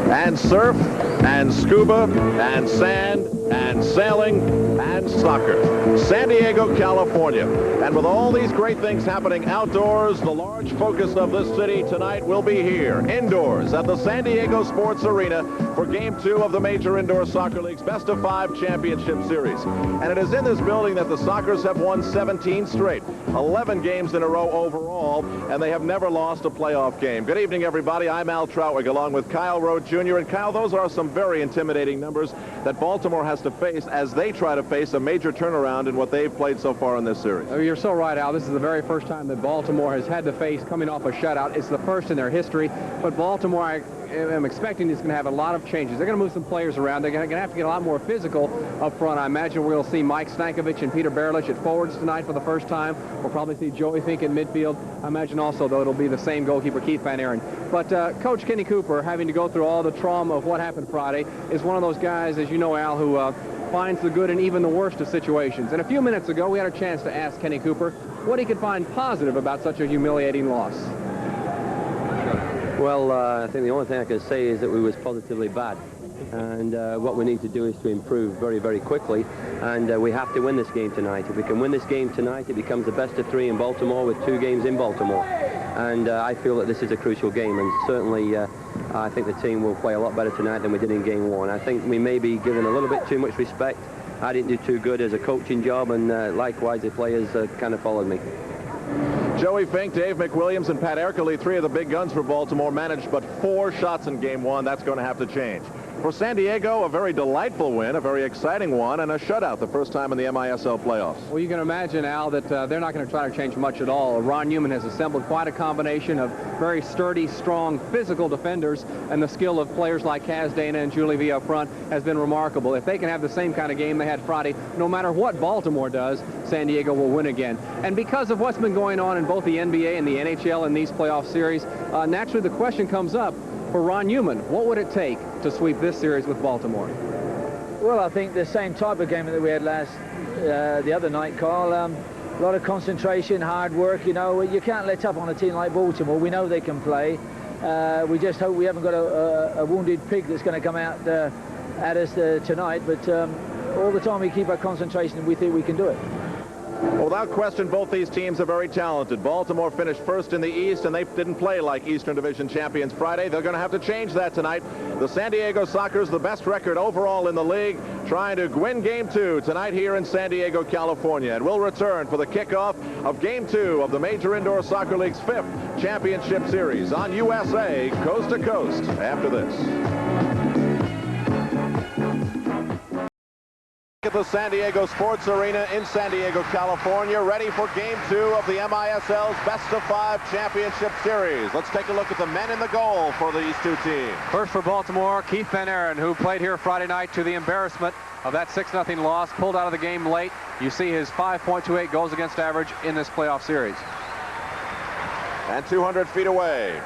and surf and scuba and sand and sailing and soccer. San Diego, California. And with all these great things happening outdoors, the large focus of this city tonight will be here, indoors, at the San Diego Sports Arena for Game 2 of the Major Indoor Soccer League's Best of 5 Championship Series. And it is in this building that the Sockers have won 17 straight, 11 games in a row overall, and they have never lost a playoff game. Good evening, everybody. I'm Al Troutwig, along with Kyle Rowe Jr. And Kyle, those are some very intimidating numbers that Baltimore has to face as they try to face a major turnaround in what they've played so far in this series. Oh, you're so right, Al. This is the very first time that Baltimore has had to face coming off a shutout. It's the first in their history, but Baltimore, I'm expecting, is going to have a lot of changes. They're going to move some players around. They're going to have to get a lot more physical up front. I imagine we'll see Mike Stankovic and Peter Berlich at forwards tonight for the first time. We'll probably see Joey Fink in midfield. I imagine also, though, it'll be the same goalkeeper, Keith Van Aaron. But Coach Kenny Cooper, having to go through all the trauma of what happened Friday, is one of those guys, as you know, Al, who finds the good in even the worst of situations. And a few minutes ago, we had a chance to ask Kenny Cooper what he could find positive about such a humiliating loss. Well, I think the only thing I can say is that we was positively bad. And what we need to do is to improve very, very quickly. And we have to win this game tonight. If we can win this game tonight, it becomes the best of 3 in Baltimore with 2 games in Baltimore. And I feel that this is a crucial game. And certainly, I think the team will play a lot better tonight than we did in Game 1. I think we may be given a little bit too much respect. I didn't do too good as a coaching job, and likewise, the players kind of followed me. Joey Fink, Dave McWilliams, and Pat Ercole, 3 of the big guns for Baltimore, managed but 4 shots in Game 1. That's going to have to change. For San Diego, a very delightful win, a very exciting one, and a shutout, the first time in the MISL playoffs. Well, you can imagine, Al, that they're not going to try to change much at all. Ron Newman has assembled quite a combination of very sturdy, strong, physical defenders, and the skill of players like Kaz Dana and Julie V up front has been remarkable. If they can have the same kind of game they had Friday, no matter what Baltimore does, San Diego will win again. And because of what's been going on in both the NBA and the NHL in these playoff series, naturally the question comes up, for Ron Newman, what would it take to sweep this series with Baltimore? Well, I think the same type of game that we had the other night, Carl. A lot of concentration, hard work. You know, you can't let up on a team like Baltimore. We know they can play. We just hope we haven't got a wounded pig that's going to come out at us tonight. But all the time we keep our concentration and we think we can do it. Well, without question, both these teams are very talented. Baltimore finished first in the East, and they didn't play like Eastern Division champions Friday. They're going to have to change that tonight. The San Diego Sockers, the best record overall in the league, trying to win Game 2 tonight here in San Diego, California. And we'll return for the kickoff of Game 2 of the Major Indoor Soccer League's 5th Championship Series on USA Coast to Coast after this. At the San Diego Sports Arena in San Diego, California, ready for Game 2 of the MISL's Best of 5 Championship Series. Let's take a look at the men in the goal for these two teams. First for Baltimore, Keith Van Aaron, who played here Friday night to the embarrassment of that 6-0 loss, pulled out of the game late. You see his 5.28 goals against average in this playoff series. And 200 feet away,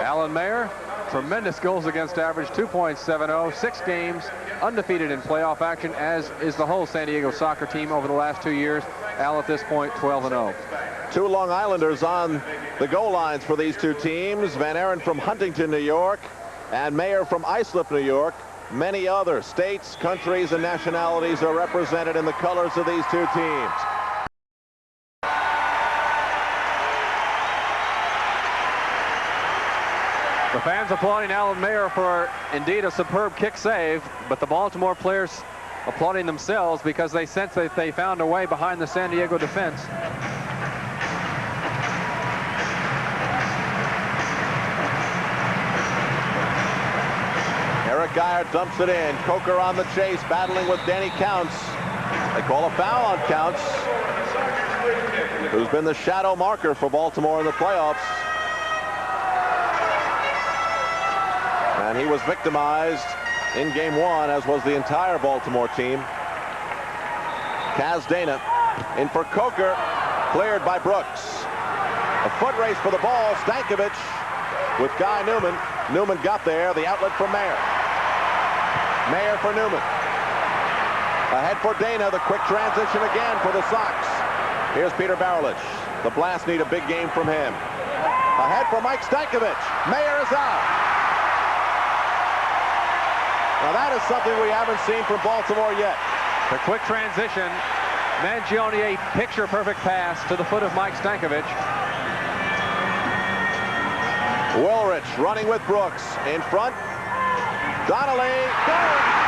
Alan Mayer, tremendous goals against average, 2.70, 6 games, undefeated in playoff action, as is the whole San Diego soccer team over the last 2 years. Al, at this point, 12-0. 2 Long Islanders on the goal lines for these two teams. Van Aaron from Huntington, New York, and Mayer from Islip, New York. Many other states, countries, and nationalities are represented in the colors of these two teams. The fans applauding Alan Mayer for indeed a superb kick save, but the Baltimore players applauding themselves because they sense that they found a way behind the San Diego defense. Eric Geyer dumps it in. Coker on the chase, battling with Danny Counts. They call a foul on Counts, who's been the shadow marker for Baltimore in the playoffs. And he was victimized in Game 1, as was the entire Baltimore team. Kaz Dana in for Coker, cleared by Brooks. A foot race for the ball. Stankovic with Guy Newman. Newman got there. The outlet for Mayer. Mayer for Newman. Ahead for Dana. The quick transition again for the Sox. Here's Peter Berlich. The Blast need a big game from him. Ahead for Mike Stankovic. Mayer is out. Now that is something we haven't seen from Baltimore yet. The quick transition. Mangione, a picture-perfect pass to the foot of Mike Stankovic. Wilrich running with Brooks. In front. Donnelly. Going.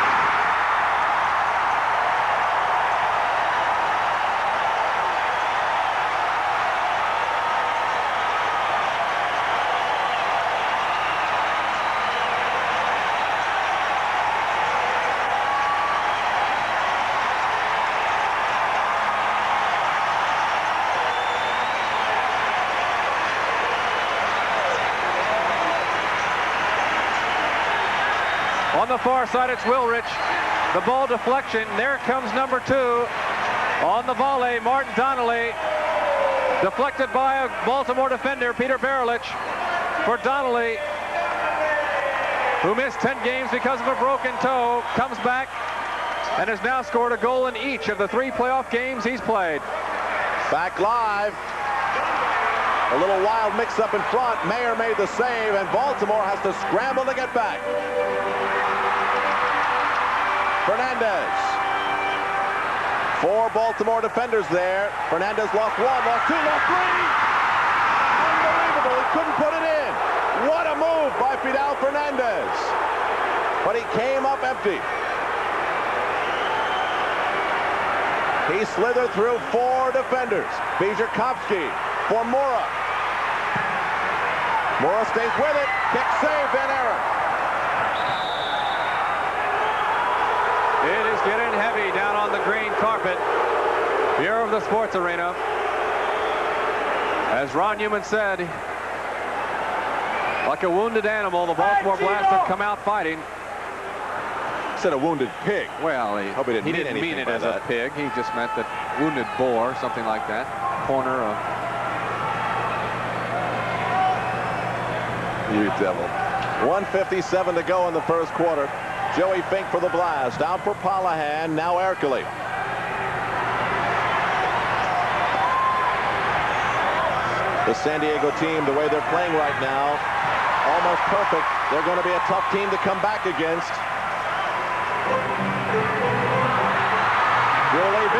On the far side, it's Wilrich. The ball deflection. There comes number 2. On the volley, Martin Donnelly. Deflected by a Baltimore defender, Peter Barilich. For Donnelly, who missed 10 games because of a broken toe, comes back and has now scored a goal in each of the 3 playoff games he's played. Back live. A little wild mix-up in front. Mayer made the save, and Baltimore has to scramble to get back. Fernandez. 4 Baltimore defenders there. Fernandez lost 1, lost 2, lost 3. Unbelievable. He couldn't put it in. What a move by Fidel Fernandez. But he came up empty. He slithered through 4 defenders. Bijakowski for Mora. Mora stays with it. Kick save, Van Aaron. It is getting heavy down on the green carpet here of the sports arena. As Ron Newman said, like a wounded animal, the Baltimore Blast have come out fighting. He said a wounded pig. Well, he didn't mean it as a pig. He just meant that wounded boar, something like that. Corner of... You devil. 1:57 to go in the first quarter. Joey Fink for the Blast. Out for Palahan. Now Ercole. The San Diego team, the way they're playing right now, almost perfect. They're going to be a tough team to come back against. Julie B.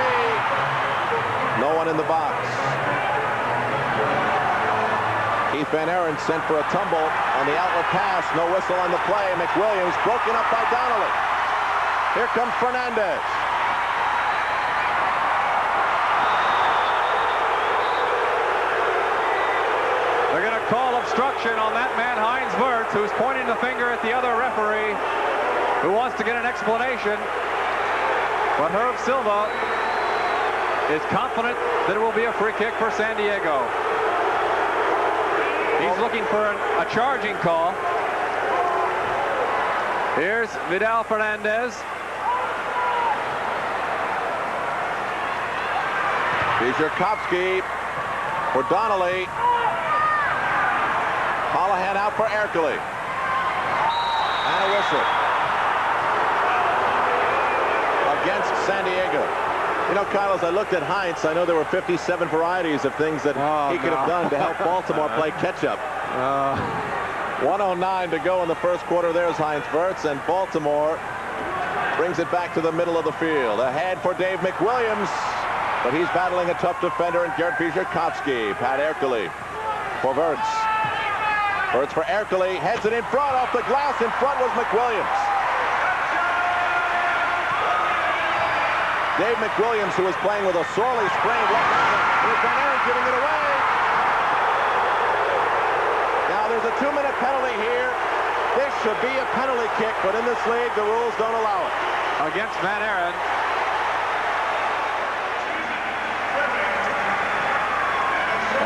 No one in the box. Keith Van Aaron sent for a tumble on the outlet pass. No whistle on the play. McWilliams broken up by Donnelly. Here comes Fernandez. They're going to call obstruction on that man, Heinz Wirtz, who's pointing the finger at the other referee, who wants to get an explanation. But Herb Silva is confident that it will be a free kick for San Diego. He's looking for a charging call. Here's Vidal Fernandez. Bijakowski for Donnelly. Palahan out for Ercole. And a whistle. Against San Diego. You know, Kyle, as I looked at Heinz, I know there were 57 varieties of things that he could have done to help Baltimore play catch-up. 1:09 to go in the first quarter. There's Heinz Wirtz, and Baltimore brings it back to the middle of the field. Ahead for Dave McWilliams, but he's battling a tough defender in Gert Bijakowski. Pat Ercole for Wirtz. Wirtz for Ercole, heads it in front, off the glass. In front was McWilliams. Dave McWilliams, who is playing with a sorely sprained left ankle. Here's Van Aaron giving it away. Now there's a 2-minute penalty here. This should be a penalty kick, but in this league, the rules don't allow it. Against Van Aaron.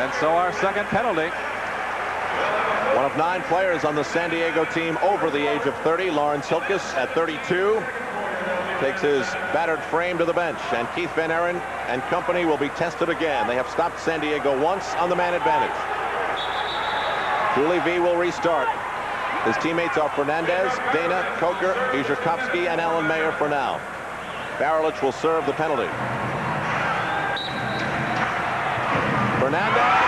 And so our second penalty. One of 9 players on the San Diego team over the age of 30. Lawrence Hilkes at 32. Takes his battered frame to the bench, and Keith Van Aaron and company will be tested again. They have stopped San Diego once on the man advantage. Julie V will restart. His teammates are Fernandez, Dana, Coker, Bijakowski, and Alan Mayer for now. Barilich will serve the penalty. Fernandez.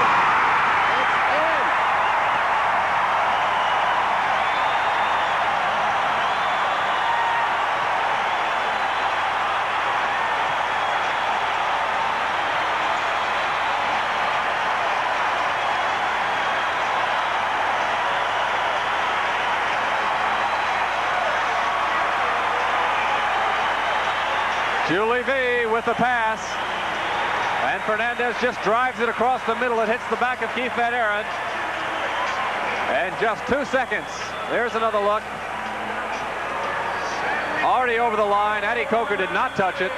Julie V with the pass. And Fernandez just drives it across the middle. It hits the back of Keith Van Aaron. And just 2 seconds. There's another look. Already over the line. Addie Coker did not touch it.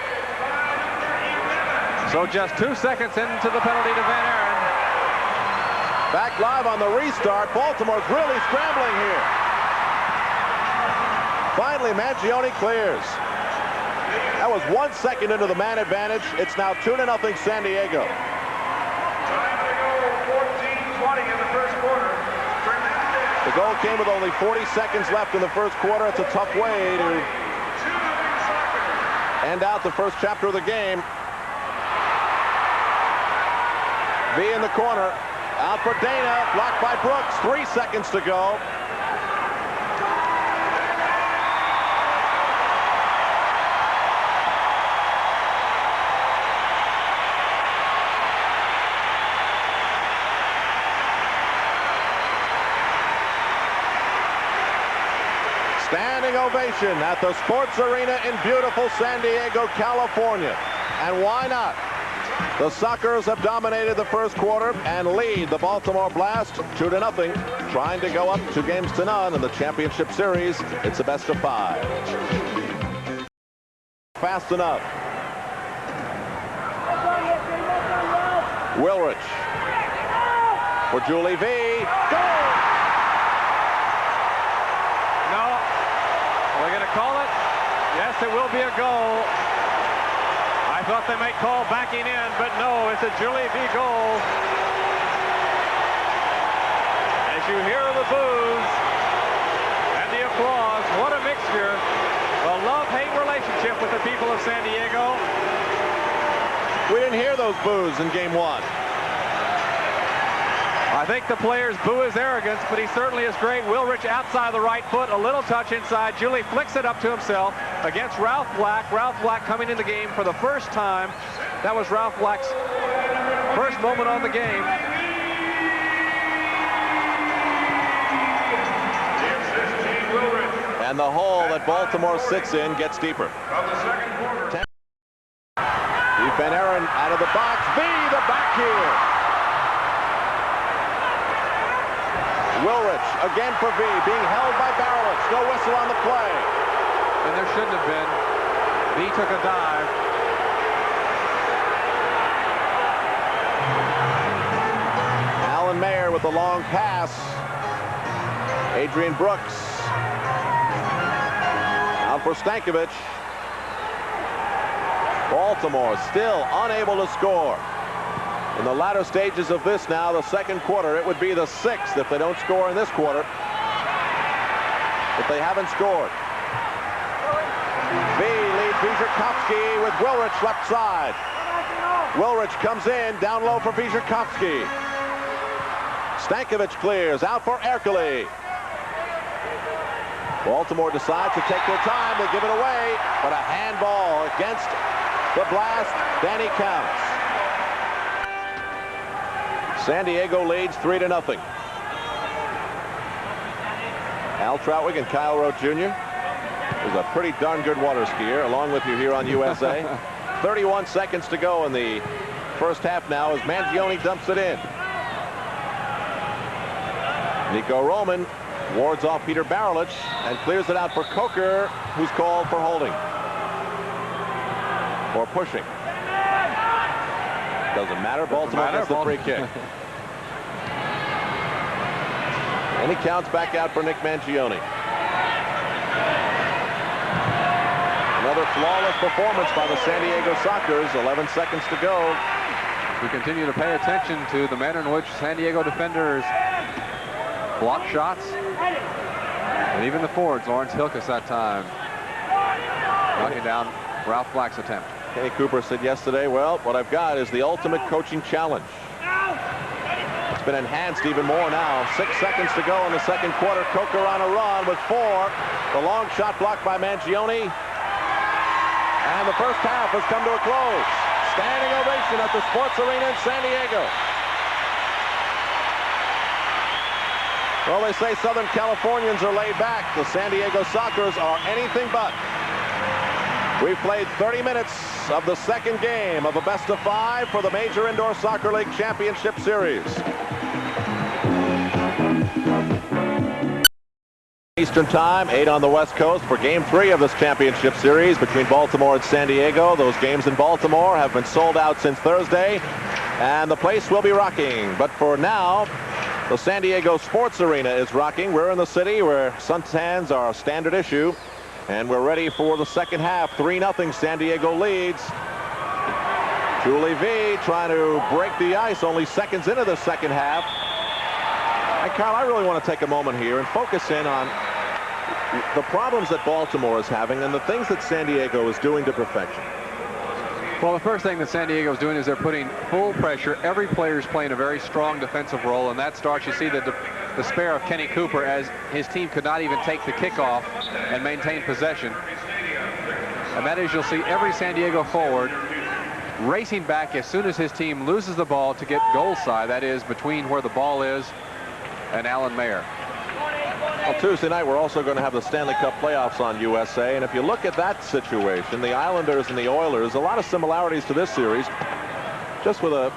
So just 2 seconds into the penalty to Van Aaron. Back live on the restart. Baltimore's really scrambling here. Finally, Mangione clears. That was 1 second into the man advantage. It's now 2-0 San Diego. The goal came with only 40 seconds left in the first quarter. It's a tough way to end out the first chapter of the game. V in the corner. Out for Dana. Blocked by Brooks. 3 seconds to go. Standing ovation at the Sports Arena in beautiful San Diego, California. And why not? The Sockers have dominated the first quarter and lead the Baltimore Blast 2-0, trying to go up 2-0 in the championship series. It's a best of 5. Fast enough. Wilrich for Julie V. Goal! No. We're going to call it. Yes, it will be a goal. I thought they might call backing in, but no, it's a Julie V goal. As you hear the boos and the applause, what a mixture. A love-hate relationship with the people of San Diego. We didn't hear those boos in game 1. I think the players boo his arrogance, but he certainly is great. Wilrich outside the right foot, a little touch inside. Julie flicks it up to himself against Ralph Black. Ralph Black coming in the game for the first time. That was Ralph Black's first moment on the game. And the hole that Baltimore sits in gets deeper. Keith Van Aaron out of the box. V, the back here. Wilrich again for V, being held by Barrowitz. No whistle on the play. And there shouldn't have been. V took a dive. Alan Mayer with the long pass. Adrian Brooks. Out for Stankovic. Baltimore still unable to score. In the latter stages of this now, the second quarter, it would be the 6th if they don't score in this quarter. If they haven't scored. V leads Wierzchowski with Wilrich left side. Wilrich comes in, down low for Wierzchowski. Stankovic clears, out for Ercole. Baltimore decides to take their time, they give it away, but a handball against the Blast, Danny counts. San Diego leads 3-0. Al Troutwig and Kyle Rote Jr. is a pretty darn good water skier, along with you here on USA. 31 seconds to go in the first half now as Mangione dumps it in. Nico Roman wards off Peter Barrowitz and clears it out for Coker, who's called for holding. Or pushing. Doesn't matter. Baltimore gets the free kick. And he counts back out for Nick Mangione. Another flawless performance by the San Diego Sockers. 11 seconds to go. We continue to pay attention to the manner in which San Diego defenders block shots. And even the forwards, Lawrence Hilkes that time, knocking down Ralph Black's attempt. Kenny Cooper said yesterday, well, what I've got is the ultimate coaching challenge. It's been enhanced even more now. 6 seconds to go in the second quarter. Coker on a run with 4. The long shot blocked by Mangione. And the first half has come to a close. Standing ovation at the Sports Arena in San Diego. Well, they say Southern Californians are laid back. The San Diego Sockers are anything but. We've played 30 minutes of the second game of a best-of-5 for the Major Indoor Soccer League Championship Series. Eastern Time, 8 on the West Coast for Game 3 of this championship series between Baltimore and San Diego. Those games in Baltimore have been sold out since Thursday, and the place will be rocking. But for now, the San Diego Sports Arena is rocking. We're in the city where suntans are a standard issue, and we're ready for the second half. 3-0 San Diego leads. Julie V trying to break the ice only seconds into the second half. And Carl, I really want to take a moment here and focus in on the problems that Baltimore is having and the things that San Diego is doing to perfection. Well, the first thing that San Diego is doing is they're putting full pressure. Every player is playing a very strong defensive role, and that starts, you see the despair of Kenny Cooper as his team could not even take the kickoff and maintain possession. And that is, you'll see every San Diego forward racing back as soon as his team loses the ball to get goal side, that is between where the ball is and Alan Mayer. Well, Tuesday night we're also going to have the Stanley Cup playoffs on USA, and if you look at that situation, the Islanders and the Oilers, a lot of similarities to this series. Just with a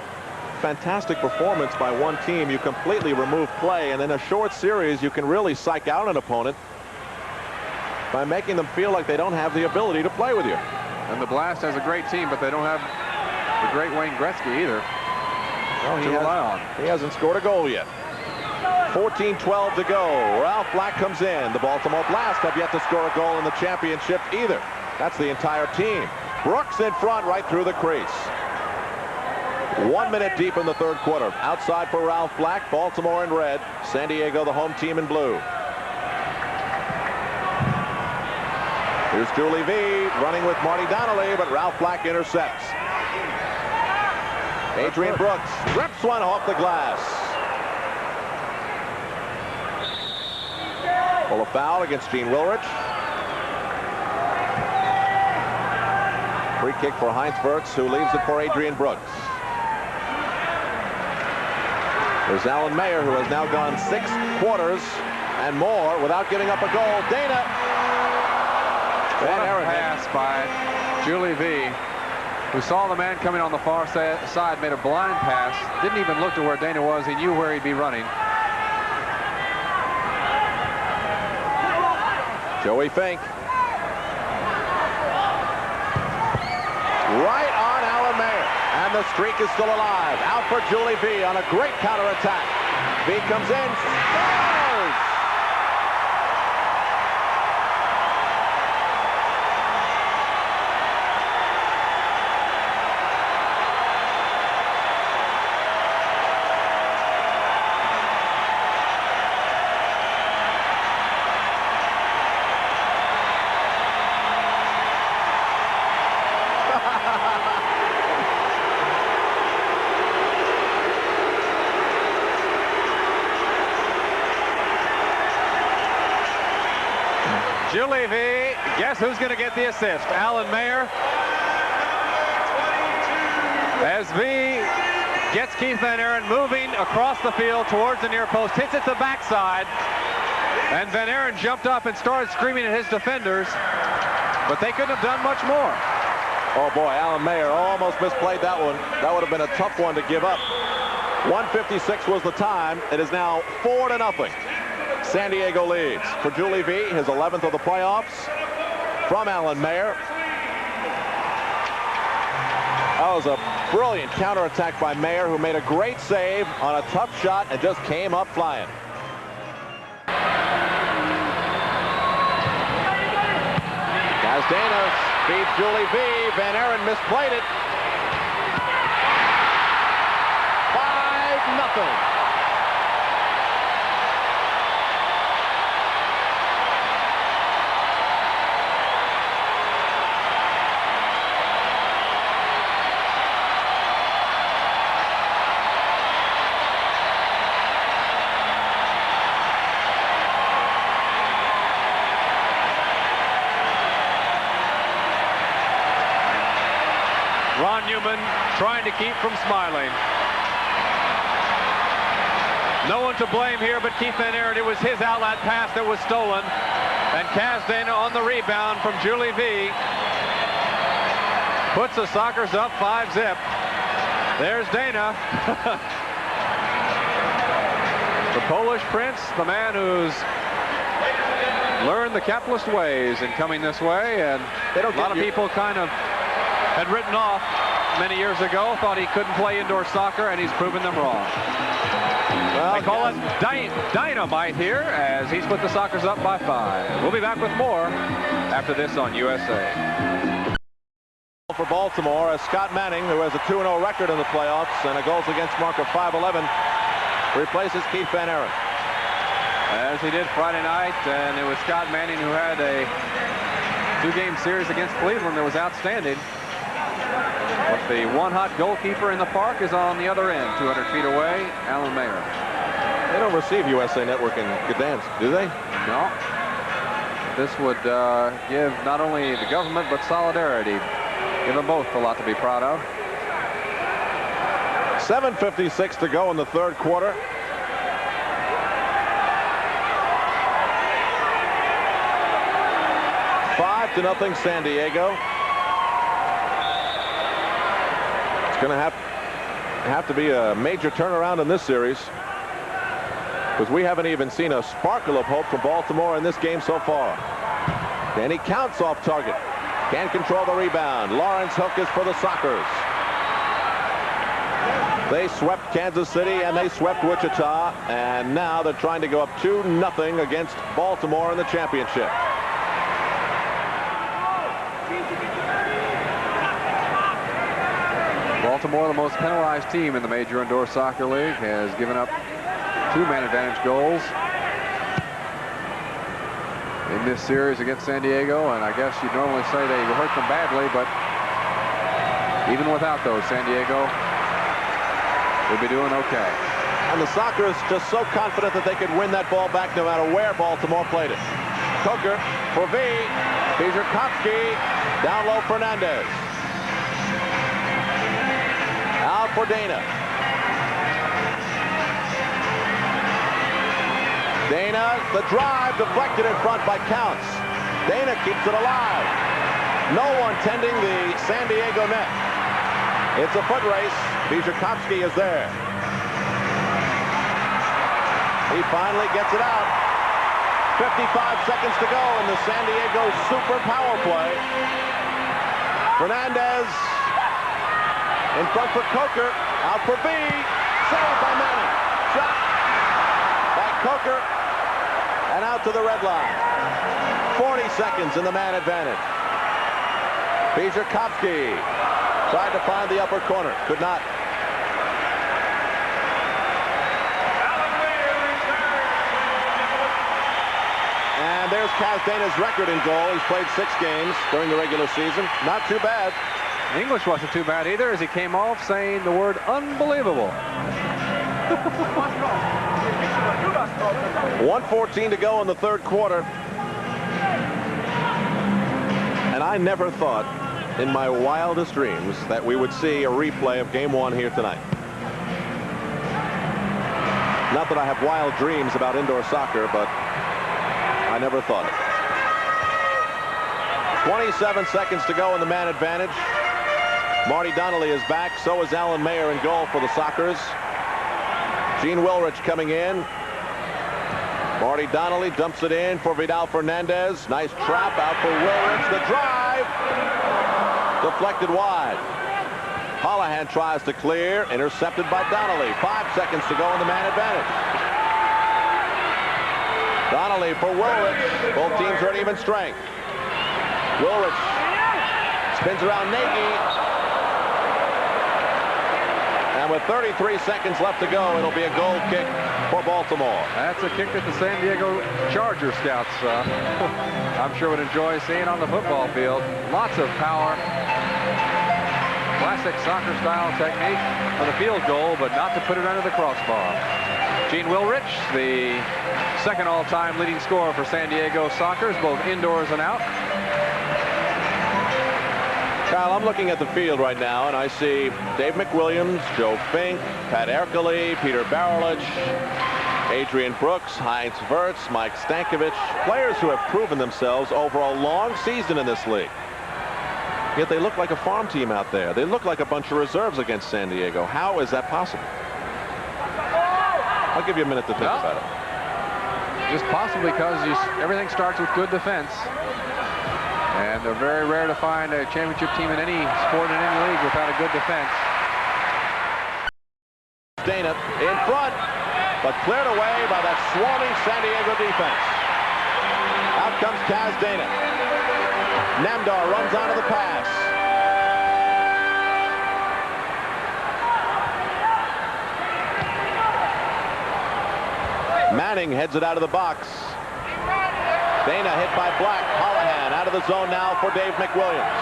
fantastic performance by one team, you completely remove play, and in a short series you can really psych out an opponent by making them feel like they don't have the ability to play with you. And the Blast has a great team, but they don't have the great Wayne Gretzky either. Well, he hasn't scored a goal yet. 14-12 to go. Ralph Black comes in. The Baltimore Blast have yet to score a goal in the championship either. That's the entire team. Brooks in front right through the crease. 1 minute deep in the third quarter. Outside for Ralph Black. Baltimore in red. San Diego, the home team, in blue. Here's Julie V running with Marty Donnelly, but Ralph Black intercepts. Adrian Brooks rips one off the glass. Well, a foul against Gene Wilrich. Free kick for Heinz Wirtz, who leaves it for Adrian Brooks. There's Alan Mayer, who has now gone 6 quarters and more without giving up a goal. Dana. What a pass by Julie V, who saw the man coming on the far side, made a blind pass, didn't even look to where Dana was. He knew where he'd be running. Joey Fink. Right on Alan Mayer. And the streak is still alive. Out for Julie V on a great counterattack. V comes in. Scores! Julie V, guess who's going to get the assist? Alan Mayer. As V gets Keith Van Aaron moving across the field towards the near post, hits it the backside, and Van Aaron jumped up and started screaming at his defenders, but they couldn't have done much more. Oh boy, Alan Mayer almost misplayed that one. That would have been a tough one to give up. 1:56 was the time. It is now 4-0. San Diego leads. For Julie V, his 11th of the playoffs from Alan Mayer. That was a brilliant counterattack by Mayer, who made a great save on a tough shot and just came up flying. Gazdanos feeds Julie V. Van Aaron misplayed it. 5-0. Ron Newman trying to keep from smiling. No one to blame here but Keith Van Aaron. It was his outlet pass that was stolen. And Kazdana on the rebound from Julie V. Puts the Sockers up 5-zip. There's Dana. The Polish prince, the man who's learned the capitalist ways in coming this way, and a lot of people kind of had written off many years ago, thought he couldn't play indoor soccer, and he's proven them wrong. Well, they call it dynamite here as he's put the Sockers up by 5. We'll be back with more after this on USA. For Baltimore, as Scott Manning, who has a 2-0 record in the playoffs and a goals against mark of 511, replaces Keith Van Aaron. As he did Friday night, and it was Scott Manning who had a 2-game series against Cleveland that was outstanding. But the one-hot goalkeeper in the park is on the other end, 200 feet away, Alan Mayer. They don't receive USA Network in Gdansk, do they? No. This would give not only the government, but solidarity. Give them both a lot to be proud of. 7:56 to go in the third quarter. Five to nothing San Diego. It's going to have to be a major turnaround in this series, because we haven't even seen a sparkle of hope from Baltimore in this game so far. And he counts off target. Can't control the rebound. Lawrence Hook is for the Sockers. They swept Kansas City and they swept Wichita, and now they're trying to go up 2-0 against Baltimore in the championship. Baltimore, the most penalized team in the Major Indoor Soccer League, has given up 2 man advantage goals in this series against San Diego, and I guess you'd normally say they hurt them badly, but even without those, San Diego would be doing okay. And the Sockers just so confident that they could win that ball back no matter where Baltimore played it. Coker for V. Bijakowski. Down low, Fernandez. Out for Dana. Dana, the drive deflected in front by Counts. Dana keeps it alive. No one tending the San Diego net. It's a foot race. Bijakowski is there. He finally gets it out. 55 seconds to go in the San Diego super power play. Fernandez in front for Coker. Out for B. Saved by Manning. Shot by Coker. And out to the red line. 40 seconds in the man advantage. Bijakowski tried to find the upper corner. Could not. And there's Kaz Dana's record in goal. He's played 6 games during the regular season. Not too bad. English wasn't too bad either, as he came off saying the word unbelievable. 1:14 to go in the third quarter. And I never thought in my wildest dreams that we would see a replay of game 1 here tonight. Not that I have wild dreams about indoor soccer, but I never thought it. 27 seconds to go in the man advantage. Marty Donnelly is back. So is Alan Mayer in goal for the Sockers. Gene Wilrich coming in. Marty Donnelly dumps it in for Vidal Fernandez. Nice trap out for Wilrich. The drive. Deflected wide. Holohan tries to clear. Intercepted by Donnelly. 5 seconds to go in the man advantage. Donnelly for Wilrich. Both teams are at even strength. Wilrich spins around Nagy. And with 33 seconds left to go, it'll be a goal kick for Baltimore. That's a kick that the San Diego Charger scouts, I'm sure, would enjoy seeing on the football field. Lots of power. Classic soccer-style technique for the field goal, but not to put it under the crossbar. Gene Wilrich, the second all-time leading scorer for San Diego Sockers, both indoors and out. Kyle, I'm looking at the field right now, and I see Dave McWilliams, Joe Fink, Pat Ercole, Peter Barolich, Adrian Brooks, Heinz Wirtz, Mike Stankovic, players who have proven themselves over a long season in this league. Yet they look like a farm team out there. They look like a bunch of reserves against San Diego. How is that possible? I'll give you a minute to think about it. Just possibly because everything starts with good defense. And they're very rare to find a championship team in any sport in any league without a good defense. Dana in front, but cleared away by that swarming San Diego defense. Out comes Kaz Dana. Namdar runs onto the pass. Manning heads it out of the box. Dana hit by Black. Holohan out of the zone now for Dave McWilliams.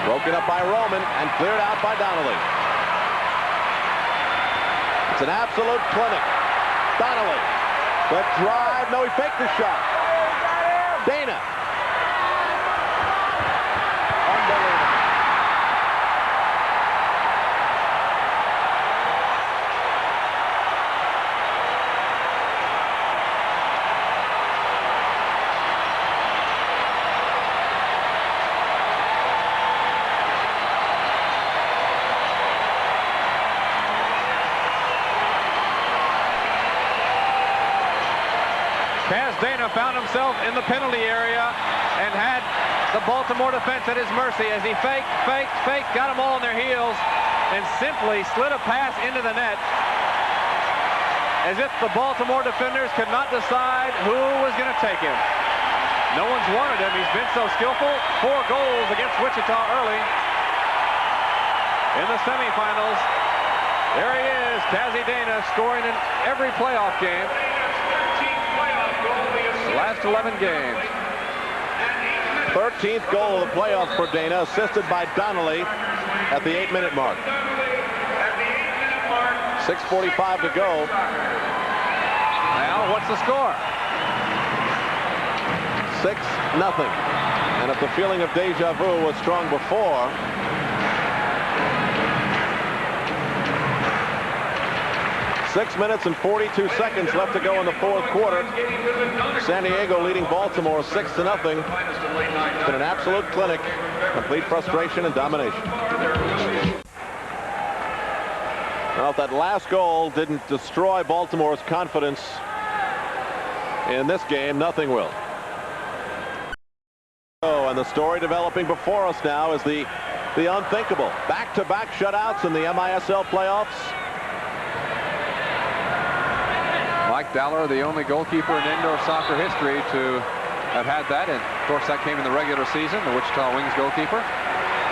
Broken up by Roman and cleared out by Donnelly. It's an absolute clinic. Donnelly. The drive. No, he faked the shot. Dana. Unbelievable. Kaz Dana found himself in the penalty area and had the Baltimore defense at his mercy as he faked, got them all on their heels, and simply slid a pass into the net as if the Baltimore defenders could not decide who was going to take him. No one's wanted him. He's been so skillful. 4 goals against Wichita early in the semifinals. There he is, Kazzy Dana, scoring in every playoff game. Last 11 games. 13th goal of the playoffs for Dana, assisted by Donnelly at the 8-minute mark. 6:45 to go. Now, what's the score? 6-0. And if the feeling of deja vu was strong before, Six minutes and 42 seconds left to go in the 4th quarter. San Diego leading Baltimore 6-0. It's been an absolute clinic. Complete frustration and domination. Well, if that last goal didn't destroy Baltimore's confidence in this game, nothing will. Oh, and the story developing before us now is the unthinkable. Back-to-back shutouts in the MISL playoffs. Mike Daller, the only goalkeeper in indoor soccer history to have had that, and of course that came in the regular season, the Wichita Wings goalkeeper.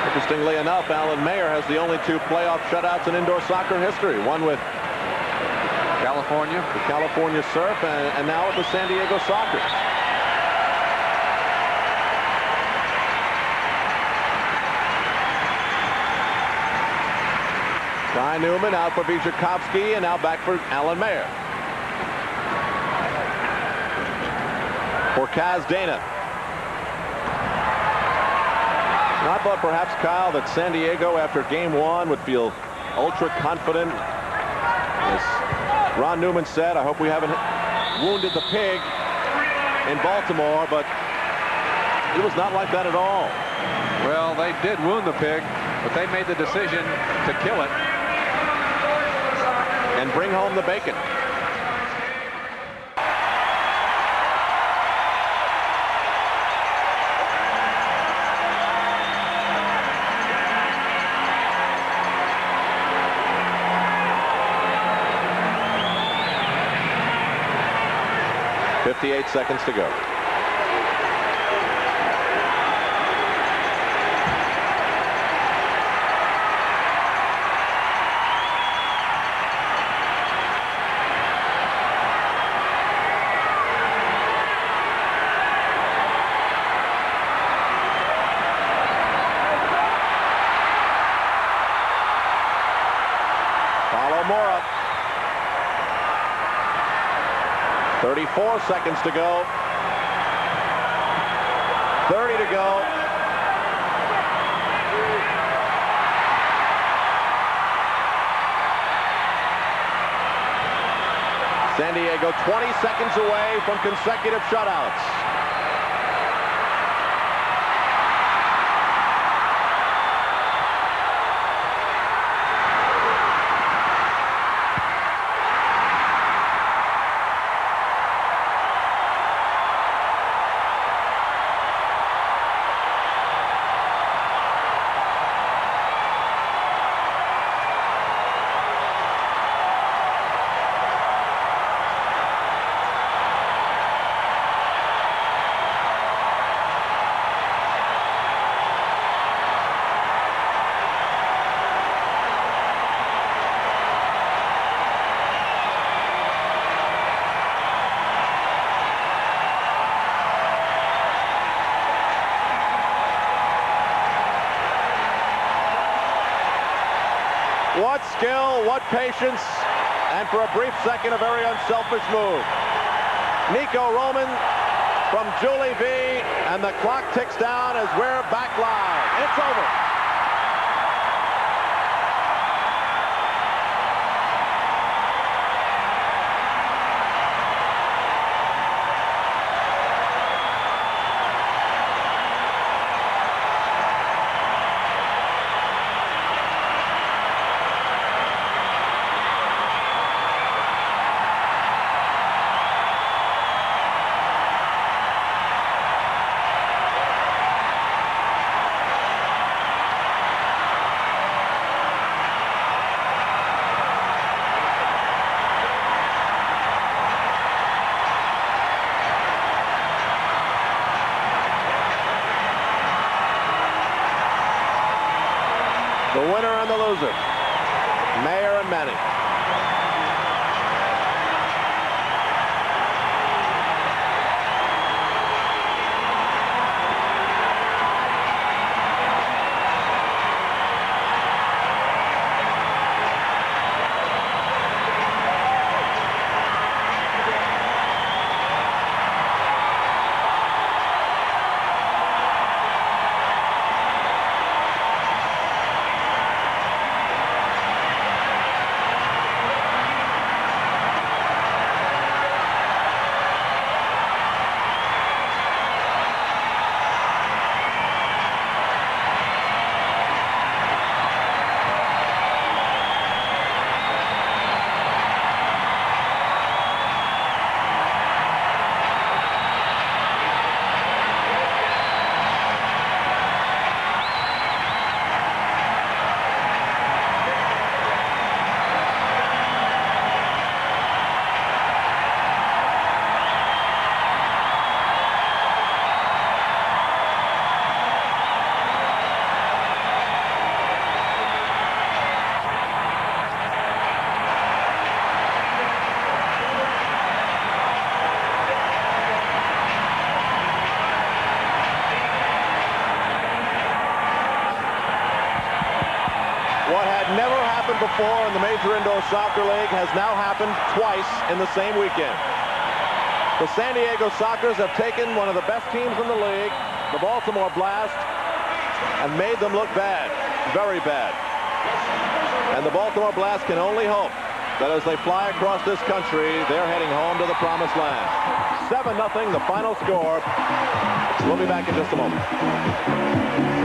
Interestingly enough, Alan Mayer has the only 2 playoff shutouts in indoor soccer history. One with California, the California Surf, and now with the San Diego Sockers. Guy Newman out for Vijakovsky, and now back for Alan Mayer. For Kaz Dana. And I thought perhaps, Kyle, that San Diego after game 1 would feel ultra confident. As Ron Newman said, I hope we haven't wounded the pig in Baltimore, but it was not like that at all. Well, they did wound the pig, but they made the decision to kill it and bring home the bacon. .58 seconds to go. Follow Mora. 34 seconds to go. 30 to go. San Diego 20 seconds away from consecutive shutouts. patience, and for a brief second, a very unselfish move. Nico Roman from Julie V, and the clock ticks down as we're back live. It's over. The winner and the loser, Mayer and Manning. What had never happened before in the Major Indoor Soccer League has now happened twice in the same weekend. The San Diego Sockers have taken one of the best teams in the league, the Baltimore Blast, and made them look bad, very bad. And the Baltimore Blast can only hope that as they fly across this country, they're heading home to the promised land. 7-0, the final score. We'll be back in just a moment.